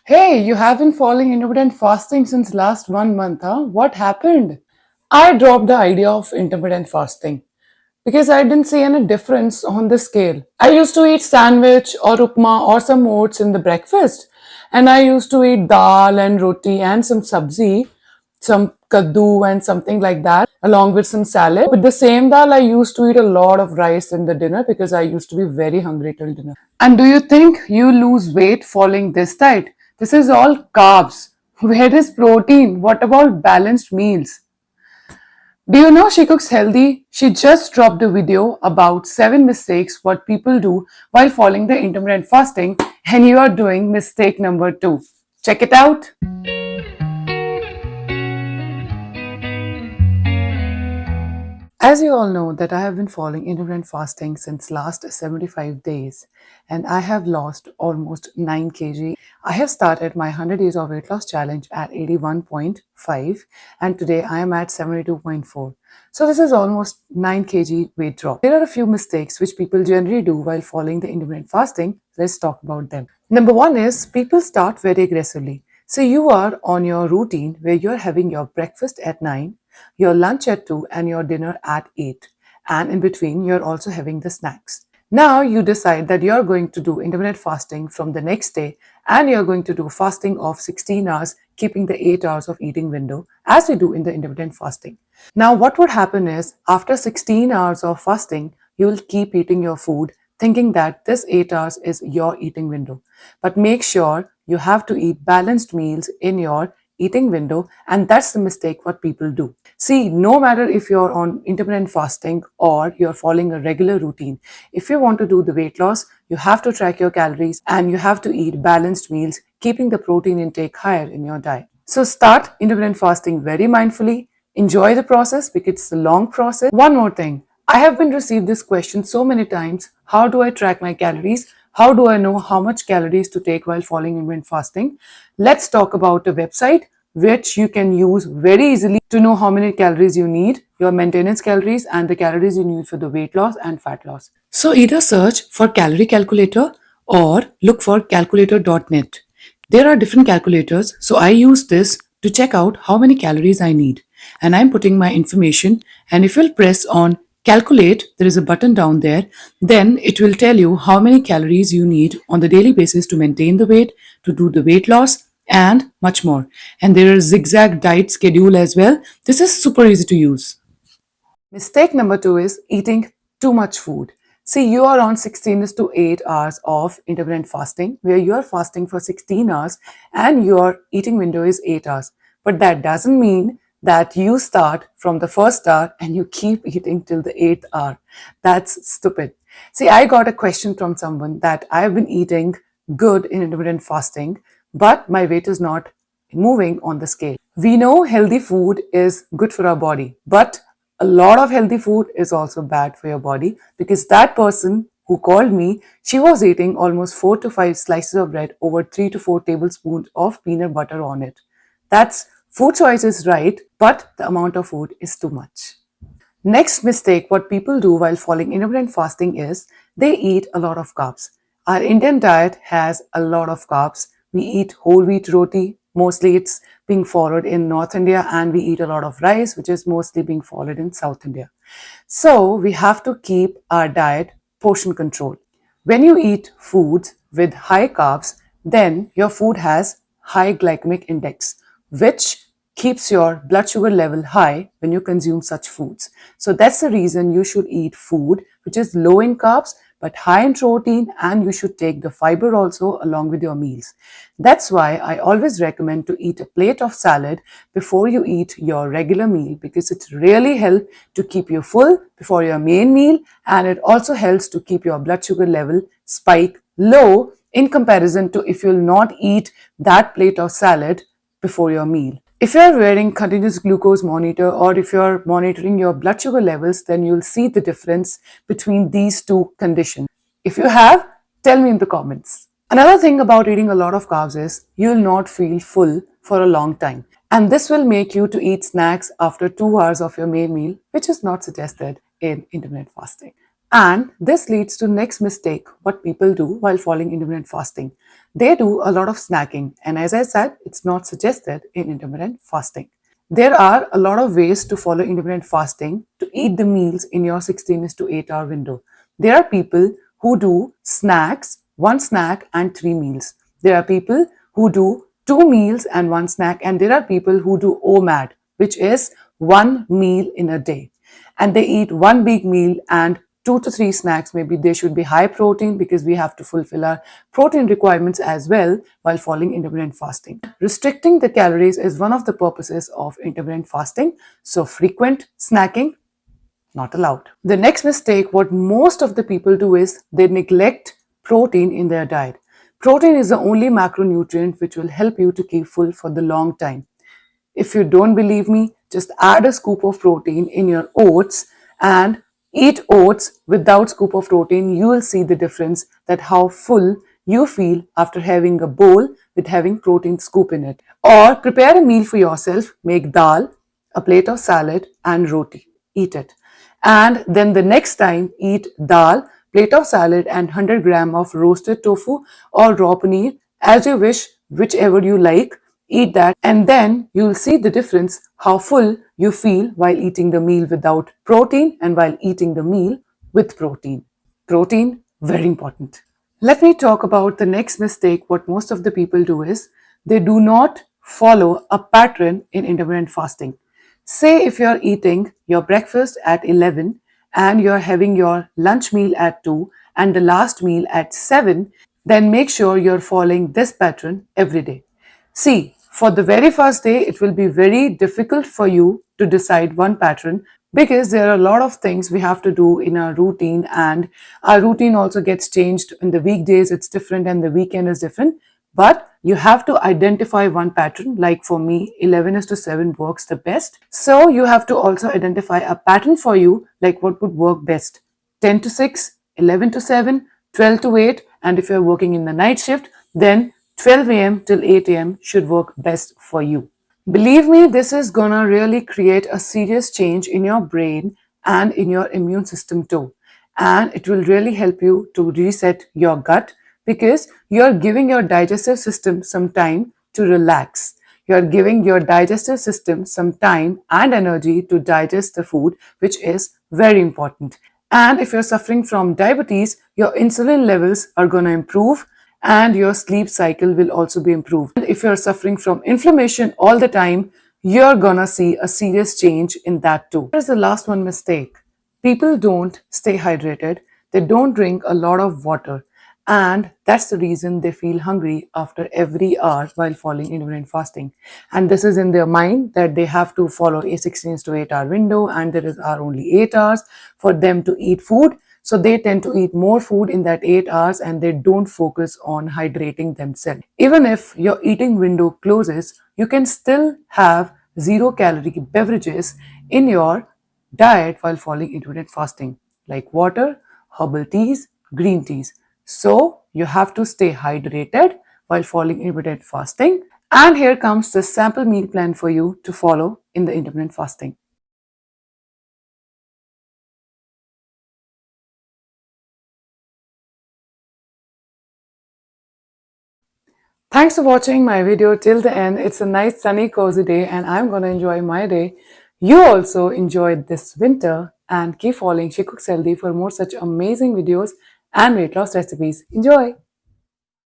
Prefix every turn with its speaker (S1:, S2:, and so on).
S1: Hey, you have been following intermittent fasting since last 1 month, huh? What happened? I dropped the idea of intermittent fasting because I didn't see any difference on the scale. I used to eat sandwich or upma or some oats in the breakfast, and I used to eat dal and roti and some sabzi, some kaddu and something like that, along with some salad. With the same dal, I used to eat a lot of rice in the dinner because I used to be very hungry till dinner. And do you think you lose weight following this diet? This is all carbs. Where is protein? What about balanced meals? Do you know she cooks healthy? She just dropped a video about 7 mistakes what people do while following the intermittent fasting, and you are doing mistake number 2. Check it out. As you all know that I have been following intermittent fasting since last 75 days and I have lost almost 9 kg. I have started my 100 days of weight loss challenge at 81.5 and today I am at 72.4. So this is almost 9 kg weight drop. There are a few mistakes which people generally do while following the intermittent fasting. Let's talk about them. Number 1 is people start very aggressively. So you are on your routine where you're having your breakfast at 9, your lunch at 2 and your dinner at 8, and in between you're also having the snacks. Now you decide that you're going to do intermittent fasting from the next day and you're going to do fasting of 16 hours, keeping the 8 hours of eating window as we do in the intermittent fasting. Now what would happen is after 16 hours of fasting, you'll keep eating your food thinking that this 8 hours is your eating window. But make sure you have to eat balanced meals in your eating window, and that's the mistake what people do. See, no matter if you're on intermittent fasting or you're following a regular routine, if you want to do the weight loss, you have to track your calories and you have to eat balanced meals, keeping the protein intake higher in your diet. So start intermittent fasting very mindfully. Enjoy the process because it's a long process. One more thing. I have been received this question so many times. How do I track my calories? How do I know how much calories to take while following intermittent fasting? Let's talk about a website which you can use very easily to know how many calories you need, your maintenance calories, and the calories you need for the weight loss and fat loss. So either search for calorie calculator or look for calculator.net. There are different calculators, so I use this to check out how many calories I need. And I'm putting my information, and if you'll press on calculate, there is a button down there, then it will tell you how many calories you need on the daily basis to maintain the weight, to do the weight loss, and much more. And there is zigzag diet schedule as well. This is super easy to use. Mistake number 2 is eating too much food. See, you are on 16 to 8 hours of intermittent fasting, where you are fasting for 16 hours and your eating window is 8 hours. But that doesn't mean that you start from the first hour and you keep eating till the 8th hour. That's stupid. See, I got a question from someone that I've been eating good in intermittent fasting, but my weight is not moving on the scale. We know healthy food is good for our body, but a lot of healthy food is also bad for your body because that person who called me, she was eating almost 4 to 5 slices of bread over 3 to 4 tablespoons of peanut butter on it. That's food choice is right, but the amount of food is too much. Next mistake what people do while following intermittent fasting is they eat a lot of carbs. Our Indian diet has a lot of carbs. We eat whole wheat roti, mostly it's being followed in North India, and we eat a lot of rice, which is mostly being followed in South India. So we have to keep our diet portion control. When you eat foods with high carbs, then your food has high glycemic index, which keeps your blood sugar level high when you consume such foods. So that's the reason you should eat food which is low in carbs but high in protein, and you should take the fiber also along with your meals. That's why I always recommend to eat a plate of salad before you eat your regular meal because it really helps to keep you full before your main meal, and it also helps to keep your blood sugar level spike low in comparison to if you'll not eat that plate of salad before your meal. If you're wearing continuous glucose monitor or if you're monitoring your blood sugar levels, then you'll see the difference between these two conditions. If you have, tell me in the comments. Another thing about eating a lot of carbs is you'll not feel full for a long time. And this will make you to eat snacks after 2 hours of your main meal, which is not suggested in intermittent fasting. And this leads to next mistake what people do while following intermittent fasting. They do a lot of snacking, and as I said, it's not suggested in intermittent fasting. There are a lot of ways to follow intermittent fasting to eat the meals in your 16 is to 8 hour window. There are people who do snacks, one snack and three meals. There are people who do two meals and one snack, and there are people who do OMAD, which is one meal in a day. And they eat one big meal and 2 to 3 snacks. Maybe they should be high protein because we have to fulfill our protein requirements as well while following intermittent fasting. Restricting the calories is one of the purposes of intermittent fasting, so frequent snacking not allowed. The next mistake, what most of the people do is they neglect protein in their diet. Protein is the only macronutrient which will help you to keep full for the long time. If you don't believe me, just add a scoop of protein in your oats and eat oats without scoop of protein. You will see the difference that how full you feel after having a bowl with having protein scoop in it. Or prepare a meal for yourself, make dal, a plate of salad and roti. Eat it. And then the next time eat dal, plate of salad and 100 gram of roasted tofu or raw paneer as you wish, whichever you like. Eat that, and then you'll see the difference how full you feel while eating the meal without protein and while eating the meal with protein. Protein, very important. Let me talk about the next mistake. What most of the people do is they do not follow a pattern in intermittent fasting. Say if you're eating your breakfast at 11 and you're having your lunch meal at 2 and the last meal at 7, then make sure you're following this pattern every day. See, for the very first day, it will be very difficult for you to decide one pattern because there are a lot of things we have to do in our routine, and our routine also gets changed. In the weekdays, it's different and the weekend is different. But you have to identify one pattern. Like for me, 11 is to 7 works the best. So you have to also identify a pattern for you, like what would work best. 10 to 6, 11 to 7, 12 to 8, and if you're working in the night shift, then 12 a.m. till 8 a.m. should work best for you. Believe me, this is gonna really create a serious change in your brain and in your immune system too. And it will really help you to reset your gut because you're giving your digestive system some time to relax. You're giving your digestive system some time and energy to digest the food, which is very important. And if you're suffering from diabetes, your insulin levels are going to improve and your sleep cycle will also be improved. And if you're suffering from inflammation all the time, you're going to see a serious change in that too. Here's the last one mistake. People don't stay hydrated. They don't drink a lot of water. And that's the reason they feel hungry after every hour while following intermittent fasting. And this is in their mind that they have to follow a 16 to 8 hour window and are only 8 hours for them to eat food. So they tend to eat more food in that 8 hours and they don't focus on hydrating themselves. Even if your eating window closes, you can still have 0-calorie beverages in your diet while following intermittent fasting, like water, herbal teas, green teas. So you have to stay hydrated while following intermittent fasting. And here comes the sample meal plan for you to follow in the intermittent fasting. Thanks for watching my video till the end. It's a nice sunny cozy day and I'm going to enjoy my day. You also enjoyed this winter and keep following She Cooks Healthy for more such amazing videos and weight loss recipes. Enjoy!